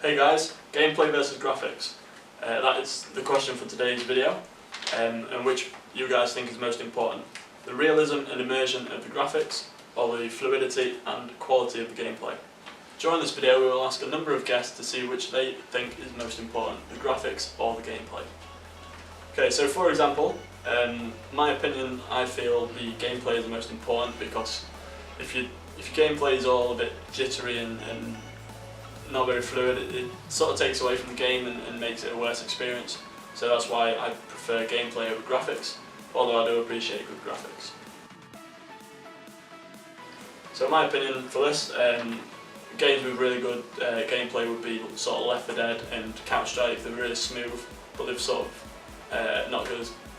Hey guys, gameplay versus graphics. That is the question for today's video, and which you guys think is most important. The realism and immersion of the graphics, or the fluidity and quality of the gameplay. During this video we will ask a number of guests to see which they think is most important, the graphics or the gameplay. Okay, so for example, my opinion, I feel the gameplay is the most important because if your gameplay is all a bit jittery and not very fluid, it sort of takes away from the game and makes it a worse experience. So that's why I prefer gameplay over graphics, although I do appreciate good graphics. So in my opinion for this, games with really good gameplay would be sort of Left 4 Dead and Counter-Strike. They're really smooth, but they've sort of not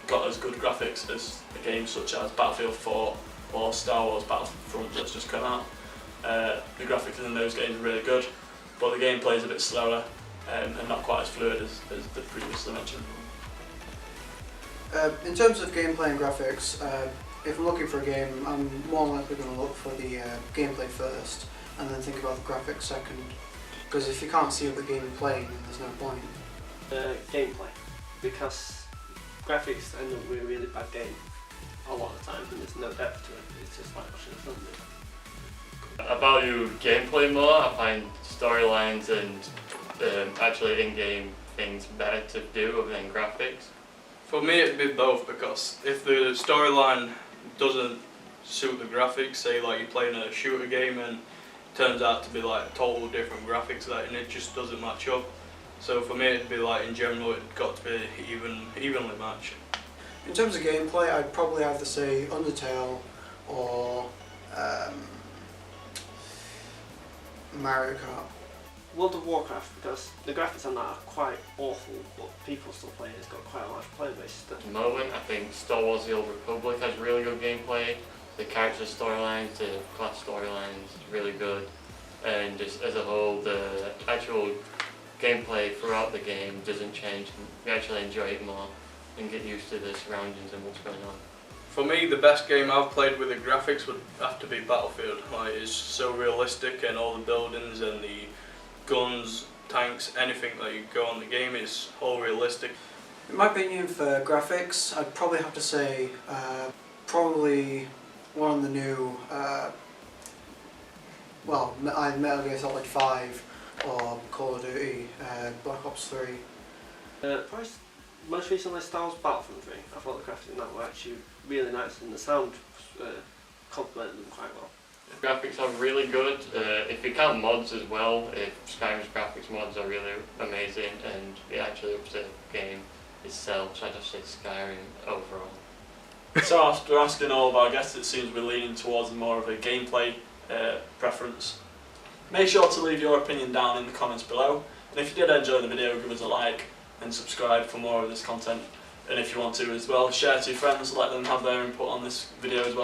got as good graphics as a game such as Battlefield 4 or Star Wars Battlefront that's just come out. The graphics in those games are really good, but the gameplay is a bit slower and not quite as fluid as the previously mentioned. In terms of gameplay and graphics, if I'm looking for a game, I'm more likely going to look for the gameplay first and then think about the graphics second, because if you can't see what the game is playing, then there's no point. Gameplay, because graphics end up with a really bad game a lot of the time and there's no depth to it, it's just like watching a film. I value gameplay more. I find storylines and actually in-game things better to do other than graphics. For me it'd be both, because if the storyline doesn't suit the graphics, say like you're playing a shooter game and it turns out to be like total different graphics and it just doesn't match up. So for me it'd be like, in general, it's got to be evenly matched. In terms of gameplay, I'd probably have to say Undertale or Mario Kart. World of Warcraft, because the graphics on that are quite awful, but people still play it. It's got quite a large player base. At the moment, I think Star Wars: The Old Republic has really good gameplay. The character storylines, the class storylines, really good, and just as a whole, the actual gameplay throughout the game doesn't change. You actually enjoy it more and get used to the surroundings and what's going on. For me, the best game I've played with the graphics would have to be Battlefield. Like, it's so realistic, and all the buildings and the guns, tanks, anything that you go on the game is all realistic. In my opinion, for graphics, I'd probably have to say probably one of the new, Metal Gear Solid 5 or Call of Duty, Black Ops 3. Probably most recently Star Wars Battlefront 3. I thought the graphics in that were actually really nice and the sound complemented them quite well. The graphics are really good. If you count mods as well, Skyrim's graphics mods are really amazing, and it actually ups the game itself, so I just say Skyrim overall. So after asking all of our guests, it seems we're leaning towards more of a gameplay preference. Make sure to leave your opinion down in the comments below, and if you did enjoy the video, give us a like and subscribe for more of this content. And if you want to as well, share to your friends, let them have their input on this video as well.